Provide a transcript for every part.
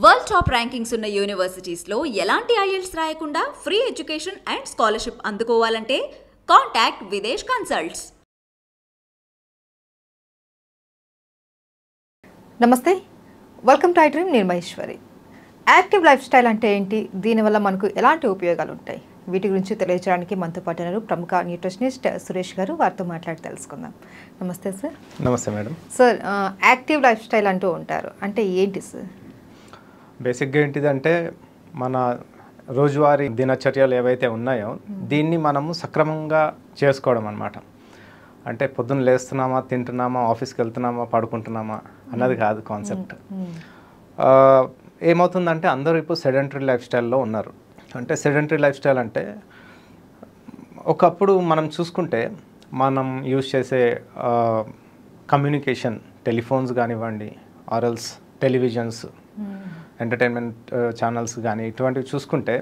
World top rankings ఉన్న యూనివర్సిటీస్లో ఎలాంటి IELTS రాయకుండా ఫ్రీ ఎడ్యుకేషన్ అండ్ స్కాలర్షిప్ అందుకోవాలంటే కాంటాక్ట్ విదేశ్ కన్సల్ట్స్. నమస్తే, వెల్కమ్ టు ఐ డ్రీమ్. నేను మహేశ్వరి. యాక్టివ్ లైఫ్ స్టైల్ అంటే ఏంటి, దీనివల్ల మనకు ఎలాంటి ఉపయోగాలు ఉంటాయి, వీటి గురించి తెలియజేయడానికి మనతో పాటు ఉన్నారు ప్రముఖ న్యూట్రిషనిస్ట్ సురేష్ గారు. వారితో మాట్లాడి తెలుసుకుందాం. నమస్తే సార్. నమస్తే madam. Sir, active life style అంటూ ఉంటారు, అంటే ఏంటి సార్? బేసిక్గా ఏంటిదంటే మన రోజువారీ దినచర్యలు ఏవైతే ఉన్నాయో దీన్ని మనము సక్రమంగా చేసుకోవడం అన్నమాట. అంటే పొద్దున్న లేస్తున్నామా, తింటున్నామా, ఆఫీస్కి వెళ్తున్నామా, పడుకుంటున్నామా అన్నది కాదు కాన్సెప్ట్. ఏమవుతుందంటే అందరూ ఇప్పుడు సెడెంటరీ లైఫ్ స్టైల్లో ఉన్నారు. అంటే సెడెంటరీ లైఫ్ స్టైల్ అంటే ఒకప్పుడు మనం చూసుకుంటే మనం యూజ్ చేసే కమ్యూనికేషన్, టెలిఫోన్స్ కానివ్వండి, ఆర్ఎల్స్ టెలివిజన్స్, ఎంటర్టైన్మెంట్ ఛానల్స్ కానీ ఇటువంటివి చూసుకుంటే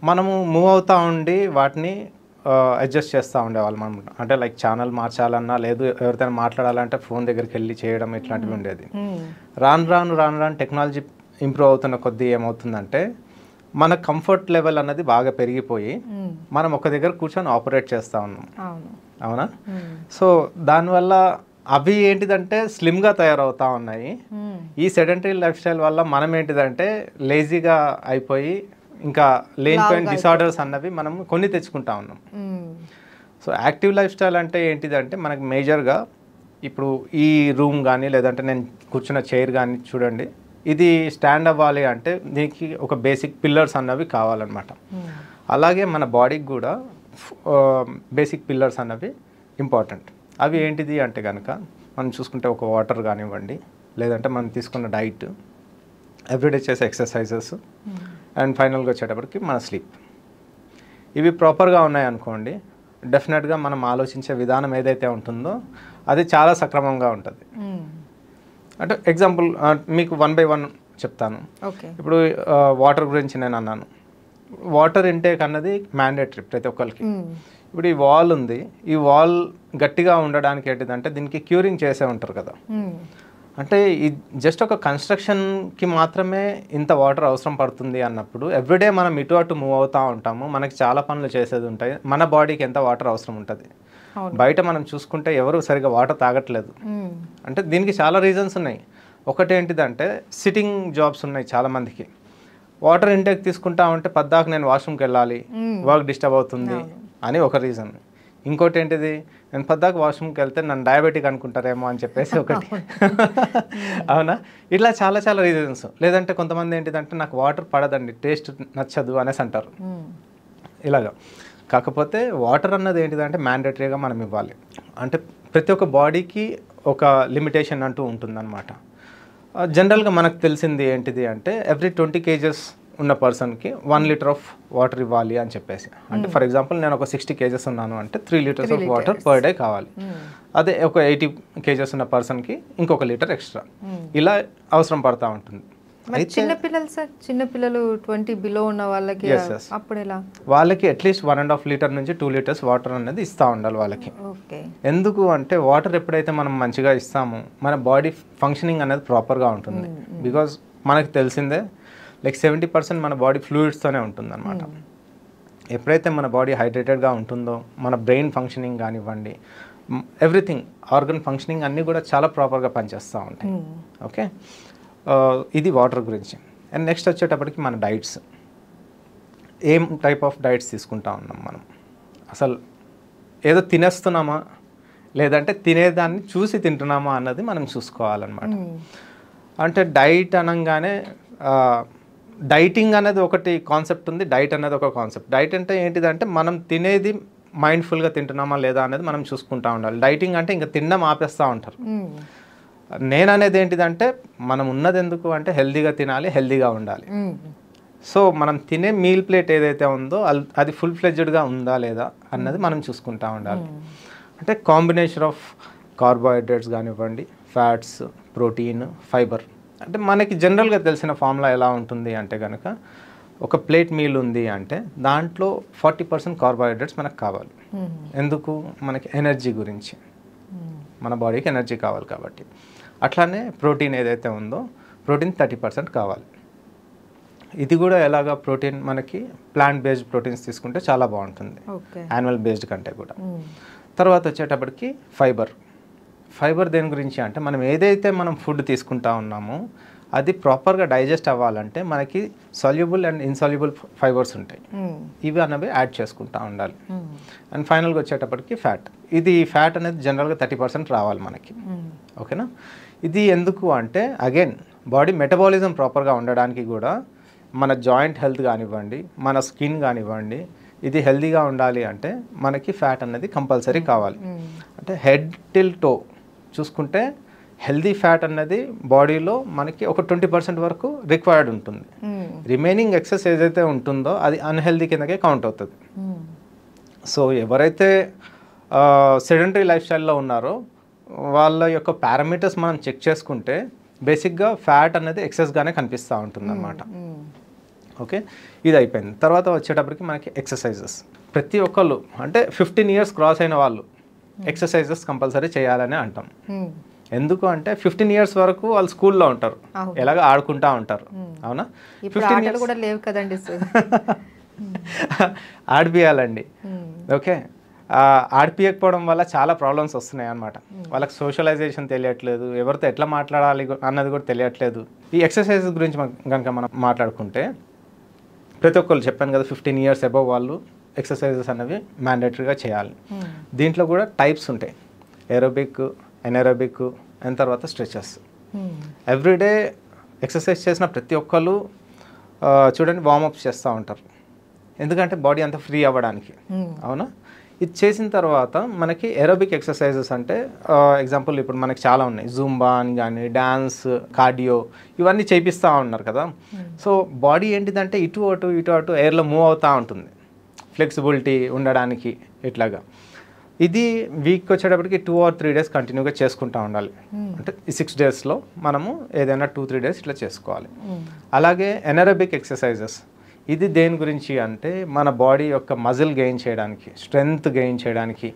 మనము మూవ్ అవుతూ ఉండి వాటిని అడ్జస్ట్ చేస్తూ ఉండేవాళ్ళం అనమాట. అంటే లైక్ ఛానల్ మార్చాలన్నా, లేదు ఎవరితో మాట్లాడాలంటే ఫోన్ దగ్గరికి వెళ్ళి చేయడం, ఇట్లాంటివి ఉండేది. రాను రాను టెక్నాలజీ ఇంప్రూవ్ అవుతున్న కొద్దీ ఏమవుతుందంటే మన కంఫర్ట్ లెవెల్ అన్నది బాగా పెరిగిపోయి మనం ఒక దగ్గర కూర్చొని ఆపరేట్ చేస్తూ ఉన్నాం. అవునా? సో దానివల్ల అవి ఏంటిదంటే స్లిమ్గా తయారవుతూ ఉన్నాయి. ఈ సెడెంటరీ లైఫ్ స్టైల్ వల్ల మనం ఏంటిదంటే లేజీగా అయిపోయి ఇంకా లేనిపోయిన డిసార్డర్స్ అన్నవి మనం కొన్ని తెచ్చుకుంటా ఉన్నాం. సో యాక్టివ్ లైఫ్ స్టైల్ అంటే ఏంటిదంటే మనకి మేజర్గా ఇప్పుడు ఈ రూమ్ కానీ లేదంటే నేను కూర్చున్న చైర్ కానీ చూడండి, ఇది స్టాండ్ అవ్వాలి అంటే దీనికి ఒక బేసిక్ పిల్లర్స్ అన్నవి కావాలన్నమాట. అలాగే మన బాడీకి కూడా బేసిక్ పిల్లర్స్ అన్నవి ఇంపార్టెంట్. అవి ఏంటిది అంటే కనుక మనం చూసుకుంటే ఒక వాటర్ కానివ్వండి, లేదంటే మనం తీసుకున్న డైట్, ఎవ్రీడే చేసే ఎక్సర్సైజెస్, అండ్ ఫైనల్గా వచ్చేటప్పటికి మన స్లీప్. ఇవి ప్రాపర్గా ఉన్నాయనుకోండి, డెఫినెట్గా మనం ఆలోచించే విధానం ఏదైతే ఉంటుందో అది చాలా సక్రమంగా ఉంటుంది. అంటే ఎగ్జాంపుల్ మీకు 1 by 1 చెప్తాను. ఇప్పుడు వాటర్ గురించి నేను అన్నాను. వాటర్ ఇంటేక్ అన్నది మ్యాండేటరీ ప్రతి ఒక్కరికి. ఇప్పుడు ఈ వాల్ ఉంది, ఈ వాల్ గట్టిగా ఉండడానికి ఏంటిదంటే దీనికి క్యూరింగ్ చేసే ఉంటారు కదా. అంటే ఈ జస్ట్ ఒక కన్స్ట్రక్షన్కి మాత్రమే ఇంత వాటర్ అవసరం పడుతుంది అన్నప్పుడు ఎవ్రీడే మనం ఇటు అటు మూవ్ అవుతూ ఉంటాము, మనకి చాలా పనులు చేసేది ఉంటాయి. మన బాడీకి ఎంత వాటర్ అవసరం ఉంటుంది. బయట మనం చూసుకుంటే ఎవరు సరిగా వాటర్ తాగట్లేదు. అంటే దీనికి చాలా రీజన్స్ ఉన్నాయి. ఒకటి ఏంటిదంటే సిట్టింగ్ జాబ్స్ ఉన్నాయి చాలామందికి. వాటర్ ఇంటేక్ తీసుకుంటా ఉంటే పద్దాక నేను వాష్రూమ్కి వెళ్ళాలి, వర్క్ డిస్టర్బ్ అవుతుంది అని ఒక రీజన్. ఇంకోటి ఏంటిది, నేను పద్దాక వాష్రూమ్కి వెళ్తే నన్ను డయాబెటిక్ అనుకుంటారేమో అని చెప్పేసి ఒకటి. అవునా? ఇట్లా చాలా చాలా రీజన్స్. లేదంటే కొంతమంది ఏంటిదంటే నాకు వాటర్ పడదండి, టేస్ట్ నచ్చదు అనేసి అంటారు. ఇలాగా కాకపోతే వాటర్ అన్నది ఏంటిదంటే మ్యాండేటరీగా మనం ఇవ్వాలి. అంటే ప్రతి ఒక్క బాడీకి ఒక లిమిటేషన్ అంటూ ఉంటుందన్నమాట. జనరల్గా మనకు తెలిసింది ఏంటిది అంటే ఎవ్రీ 20 kgs ఉన్న పర్సన్కి 1 లీటర్ ఆఫ్ వాటర్ ఇవ్వాలి అని చెప్పేసి. అంటే ఫర్ ఎగ్జాంపుల్ నేను ఒక 60 kgs ఉన్నాను అంటే 3 liters of water per day కావాలి. అదే ఒక 80 kgs ఉన్న పర్సన్కి ఇంకొక లీటర్ ఎక్స్ట్రా ఇలా అవసరం పడుతూ ఉంటుంది. చిన్నపిల్లలు సార్, చిన్నపిల్లలు 20 బిలో ఉన్న వాళ్ళకి అప్పుడు ఎలా? వాళ్ళకి అట్లీస్ట్ 1.5 లీటర్ నుంచి 2 liters వాటర్ అనేది ఇస్తూ ఉండాలి వాళ్ళకి. ఎందుకు అంటే వాటర్ ఎప్పుడైతే మనం మంచిగా ఇస్తామో మన బాడీ ఫంక్షనింగ్ అనేది ప్రాపర్గా ఉంటుంది. బికాజ్ మనకు తెలిసిందే లైక్ 70% మన బాడీ ఫ్లూయిడ్స్తోనే ఉంటుంది అనమాట. ఎప్పుడైతే మన బాడీ హైడ్రేటెడ్గా ఉంటుందో మన బ్రెయిన్ ఫంక్షనింగ్ కానివ్వండి, ఎవ్రీథింగ్ ఆర్గన్ ఫంక్షనింగ్ అన్నీ కూడా చాలా ప్రాపర్గా పనిచేస్తూ ఉంటాయి. ఓకే, ఇది వాటర్ గురించి. అండ్ నెక్స్ట్ వచ్చేటప్పటికి మన డైట్స్, ఏం టైప్ ఆఫ్ డైట్స్ తీసుకుంటా ఉన్నాం మనం, అసలు ఏదో తినేస్తున్నామా లేదంటే తినేదాన్ని చూసి తింటున్నామా అన్నది మనం చూసుకోవాలన్నమాట. అంటే డైట్ అనగానే డైటింగ్ అనేది ఒకటి కాన్సెప్ట్ ఉంది, డైట్ అనేది ఒక కాన్సెప్ట్. డైట్ అంటే ఏంటిదంటే మనం తినేది మైండ్ఫుల్గా తింటున్నామా లేదా అనేది మనం చూసుకుంటూ ఉండాలి. డైటింగ్ అంటే ఇంకా తినడం ఆపేస్తూ ఉంటారు. నేను అనేది ఏంటిదంటే మనం ఉన్నది ఎందుకు అంటే హెల్దీగా తినాలి, హెల్దీగా ఉండాలి. సో మనం తినే మీల్ ప్లేట్ ఏదైతే ఉందో అది ఫుల్ ఫ్లెడ్జ్డ్గా ఉందా లేదా అన్నది మనం చూసుకుంటూ ఉండాలి. అంటే కాంబినేషన్ ఆఫ్ కార్బోహైడ్రేట్స్ కానివ్వండి, ఫ్యాట్స్, ప్రోటీన్, ఫైబర్. అంటే మనకి జనరల్గా తెలిసిన ఫార్ములా ఎలా ఉంటుంది అంటే కనుక ఒక ప్లేట్ మీల్ ఉంది అంటే దాంట్లో 40% కార్బోహైడ్రేట్స్ మనకు కావాలి. ఎందుకు? మనకి ఎనర్జీ గురించి, మన బాడీకి ఎనర్జీ కావాలి కాబట్టి. అట్లానే ప్రోటీన్ ఏదైతే ఉందో ప్రోటీన్ 30% కావాలి. ఇది కూడా ఎలాగా ప్రోటీన్ మనకి ప్లాంట్ బేస్డ్ ప్రోటీన్స్ తీసుకుంటే చాలా బాగుంటుంది, యానిమల్ బేస్డ్ కంటే కూడా. తర్వాత వచ్చేటప్పటికి ఫైబర్ దేని గురించి అంటే మనం ఏదైతే మనం ఫుడ్ తీసుకుంటా ఉన్నామో అది ప్రాపర్గా డైజెస్ట్ అవ్వాలంటే మనకి సాల్యుబుల్ అండ్ ఇన్సాల్యుబుల్ ఫైబర్స్ ఉంటాయి, ఇవి అనేవి యాడ్ చేసుకుంటూ ఉండాలి. అండ్ ఫైనల్గా వచ్చేటప్పటికి ఇది ఫ్యాట్ అనేది జనరల్గా 30% రావాలి మనకి, ఓకేనా. ఇది ఎందుకు అంటే అగైన్ బాడీ మెటబాలిజం ప్రాపర్గా ఉండడానికి కూడా, మన జాయింట్ హెల్త్ కానివ్వండి, మన స్కిన్ కానివ్వండి, ఇది హెల్తీగా ఉండాలి అంటే మనకి ఫ్యాట్ అనేది కంపల్సరీ కావాలి. అంటే హెడ్ టిల్ టో చూసుకుంటే హెల్దీ ఫ్యాట్ అన్నది బాడీలో మనకి ఒక 20% వరకు రిక్వైర్డ్ ఉంటుంది. రిమైనింగ్ ఎక్సెస్ ఏదైతే ఉంటుందో అది అన్హెల్దీ కిందకే కౌంట్ అవుతుంది. సో ఎవరైతే సెడెంటరీ లైఫ్ స్టైల్లో ఉన్నారో వాళ్ళ యొక్క పారామీటర్స్ మనం చెక్ చేసుకుంటే బేసిక్గా ఫ్యాట్ అనేది ఎక్సెస్గానే కనిపిస్తూ ఉంటుంది అన్నమాట. ఓకే, ఇది అయిపోయింది. తర్వాత వచ్చేటప్పటికి మనకి ఎక్సర్సైజెస్. ప్రతి ఒక్కళ్ళు అంటే 15 years క్రాస్ అయిన వాళ్ళు ఎక్సర్సైజెస్ కంపల్సరీ చేయాలని అంటాం. ఎందుకు అంటే 15 years వరకు వాళ్ళు స్కూల్లో ఉంటారు, ఎలాగ ఆడుకుంటా ఉంటారు, అవునా. 15 years కూడా లేవు కదండి, ఆడిపియాలండి. ఓకే, ఆడిపియకపోవడం వల్ల చాలా ప్రాబ్లమ్స్ వస్తున్నాయి అన్నమాట. వాళ్ళకి సోషలైజేషన్ తెలియట్లేదు, ఎవరితో ఎట్లా మాట్లాడాలి అన్నది కూడా తెలియట్లేదు. ఈ ఎక్సర్సైజ్ గురించి కనుక మనం మాట్లాడుకుంటే ప్రతి ఒక్కళ్ళు చెప్పాను కదా 15 years అబవ్ వాళ్ళు ఎక్సర్సైజెస్ అనేవి మ్యాండేటరీగా చేయాలి. దీంట్లో కూడా టైప్స్ ఉంటాయి, ఏరోబిక్, ఎనరోబిక్ అండ్ తర్వాత స్ట్రెచెస్. ఎవ్రీడే ఎక్సర్సైజ్ చేసిన ప్రతి ఒక్కళ్ళు చూడండి వార్మప్స్ చేస్తూ ఉంటారు, ఎందుకంటే బాడీ అంతా ఫ్రీ అవ్వడానికి, అవునా. ఇది చేసిన తర్వాత మనకి ఏరోబిక్ ఎక్సర్సైజెస్ అంటే ఎగ్జాంపుల్ ఇప్పుడు మనకి చాలా ఉన్నాయి, జూంబా అని కానీ, డ్యాన్స్, కార్డియో, ఇవన్నీ చేపిస్తూ ఉన్నారు కదా. సో బాడీ ఏంటిదంటే ఇటు అటు ఎయిర్లో మూవ్ అవుతూ ఉంటుంది, ఫ్లెక్సిబిలిటీ ఉండడానికి ఇట్లాగా. ఇది వీక్ వచ్చేటప్పటికి 2 or 3 days కంటిన్యూగా చేసుకుంటూ ఉండాలి. అంటే ఈ 6 daysలో మనము ఏదైనా 2-3 days ఇట్లా చేసుకోవాలి. అలాగే ఎనరోబిక్ ఎక్సర్సైజెస్, ఇది దేని గురించి అంటే మన బాడీ యొక్క మజిల్ గెయిన్ చేయడానికి, స్ట్రెంగ్త్ గెయిన్ చేయడానికి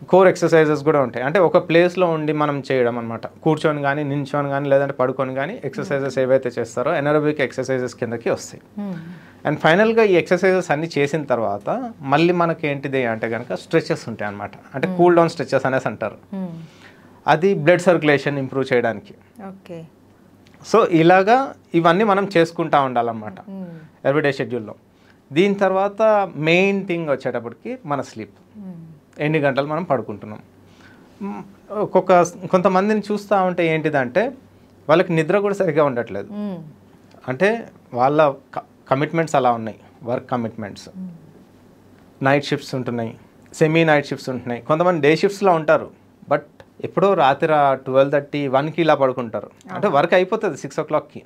కోర్ ఎక్సర్సైజెస్ కూడా ఉంటాయి. అంటే ఒక ప్లేస్లో ఉండి మనం చేయడం అనమాట, కూర్చొని కానీ, నించొని కానీ, లేదంటే పడుకొని కానీ ఎక్సర్సైజెస్ ఏవైతే చేస్తారో ఎనరోబిక్ ఎక్సర్సైజెస్ కిందకి వస్తాయి. అండ్ ఫైనల్గా ఈ ఎక్సర్సైజెస్ అన్నీ చేసిన తర్వాత మళ్ళీ మనకి ఏంటిది అంటే కనుక స్ట్రెచెస్ ఉంటాయి అనమాట. అంటే కూల్ డౌన్ స్ట్రెచెస్ అనేసి అంటారు. అది బ్లడ్ సర్క్యులేషన్ ఇంప్రూవ్ చేయడానికి. ఓకే, సో ఇలాగా ఇవన్నీ మనం చేసుకుంటూ ఉండాలన్నమాట ఎవ్రీడే షెడ్యూల్లో. దీని తర్వాత మెయిన్ థింగ్ వచ్చేటప్పటికి మన స్లీప్, ఎన్ని గంటలు మనం పడుకుంటున్నాం. కొంతమందిని చూస్తూ ఉంటే ఏంటిదంటే వాళ్ళకి నిద్ర కూడా సరిగ్గా ఉండట్లేదు. అంటే వాళ్ళ కమిట్మెంట్స్ అలా ఉన్నాయి, వర్క్ కమిట్మెంట్స్, నైట్ షిఫ్ట్స్ ఉంటున్నాయి, సెమీ నైట్ షిఫ్ట్స్ ఉంటున్నాయి. కొంతమంది డే షిఫ్ట్స్లో ఉంటారు, బట్ ఎప్పుడో రాత్రి 12:30, 1కి ఇలా పడుకుంటారు. అంటే వర్క్ అయిపోతుంది 6 o'clockకి,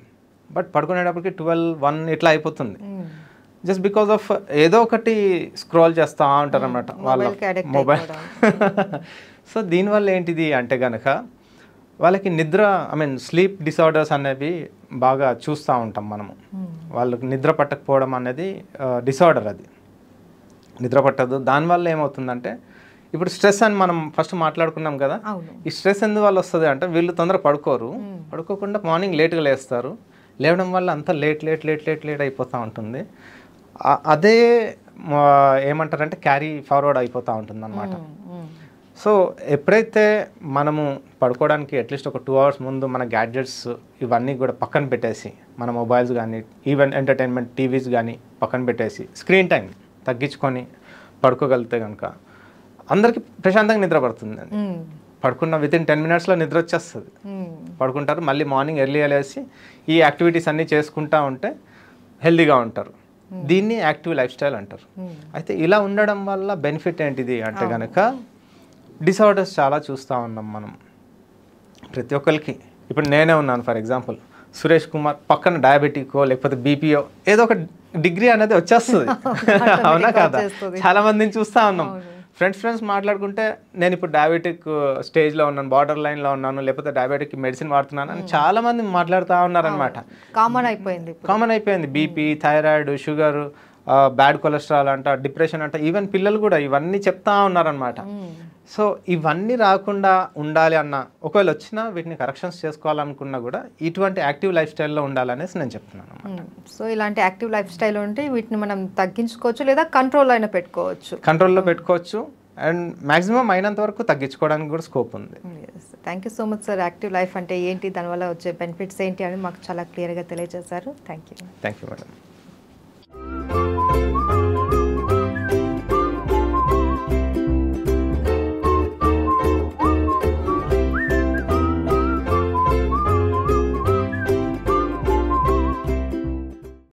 బట్ పడుకునేటప్పటికి 12-1 ఇట్లా అయిపోతుంది. జస్ట్ బికాస్ ఆఫ్ ఏదో ఒకటి స్క్రోల్ చేస్తూ ఉంటారు అన్నమాట వాళ్ళ మొబైల్. సో దీనివల్ల ఏంటిది అంటే కనుక వాళ్ళకి నిద్ర, స్లీప్ డిసార్డర్స్ అనేవి బాగా చూస్తూ ఉంటాం మనము. వాళ్ళకి నిద్ర పట్టకపోవడం అనేది డిసార్డర్, అది నిద్ర పట్టదు. దానివల్ల ఏమవుతుందంటే ఇప్పుడు స్ట్రెస్ అని మనం ఫస్ట్ మాట్లాడుకున్నాం కదా, ఈ స్ట్రెస్ ఎందువల్ల వస్తుంది అంటే వీళ్ళు తొందర పడుకోకుండా మార్నింగ్ లేట్గా లేస్తారు. లేవడం వల్ల అంతా లేట్ అయిపోతూ ఉంటుంది. అదే ఏమంటారంటే క్యారీ ఫార్వర్డ్ అయిపోతూ ఉంటుంది అన్నమాట. సో ఎప్పుడైతే మనము పడుకోవడానికి అట్లీస్ట్ ఒక 2 hours ముందు మన గ్యాడ్జెట్స్ ఇవన్నీ కూడా పక్కన పెట్టేసి, మన మొబైల్స్ కానీ, ఈవెన్ ఎంటర్టైన్మెంట్ టీవీస్ కానీ పక్కన పెట్టేసి స్క్రీన్ టైం తగ్గించుకొని పడుకోగలిగితే కనుక అందరికీ ప్రశాంతంగా నిద్ర పడుతుంది. పడుకున్న వితిన్ 10 minutesలో నిద్ర వచ్చేస్తుంది, పడుకుంటారు. మళ్ళీ మార్నింగ్ ఎర్లీగా లేసి ఈ యాక్టివిటీస్ అన్నీ చేసుకుంటూ ఉంటే హెల్తీగా ఉంటారు. దీన్ని యాక్టివ్ లైఫ్ స్టైల్ అంటారు. అయితే ఇలా ఉండడం వల్ల బెనిఫిట్ ఏంటిది అంటే కనుక డిసార్డర్స్ చాలా చూస్తూ ఉన్నాం మనం ప్రతి ఒక్కరికి. ఇప్పుడు నేనే ఉన్నాను, ఫర్ ఎగ్జాంపుల్ సురేష్ కుమార్, పక్కన డయాబెటికో లేకపోతే బీపీఓ ఏదో ఒక డిగ్రీ అనేది వచ్చేస్తుంది, అవునా కాదా. చాలా మందిని చూస్తూ ఉన్నాం. ఫ్రెండ్స్ మాట్లాడుకుంటే నేను ఇప్పుడు డయాబెటిక్ స్టేజ్లో ఉన్నాను, బార్డర్ లైన్లో ఉన్నాను, లేకపోతే డయాబెటిక్ మెడిసిన్ వాడుతున్నాను అని చాలా మంది మాట్లాడుతూ ఉన్నారనమాట. కామన్ అయిపోయింది. BP, thyroid, sugar, bad cholesterol అంట, డిప్రెషన్ అంట, ఈవెన్ పిల్లలు కూడా ఇవన్నీ చెప్తా ఉన్నారనమాట. సో ఇవన్నీ రాకుండా ఉండాలి అన్న, ఒకవేళ వచ్చినా వీటిని కరెక్షన్స్ చేసుకోవాలనుకున్నా కూడా ఇటువంటి యాక్టివ్ లైఫ్ స్టైల్లో ఉండాలనేసి నేను చెప్తున్నాను. సో ఇలాంటి యాక్టివ్ లైఫ్ స్టైల్ ఉంటే వీటిని మనం తగ్గించుకోవచ్చు లేదా కంట్రోల్ అయినా పెట్టుకోవచ్చు. కంట్రోల్లో పెట్టుకోవచ్చు అండ్ మ్యాక్సిమం అయినంత వరకు తగ్గించుకోవడానికి కూడా స్కోప్ ఉంది. Thank you so much sir. Active life అంటే ఏంటి, దానివల్ల వచ్చే బెనిఫిట్స్ ఏంటి అని మాకు చాలా క్లియర్గా తెలియజేశారు. Thank you madam.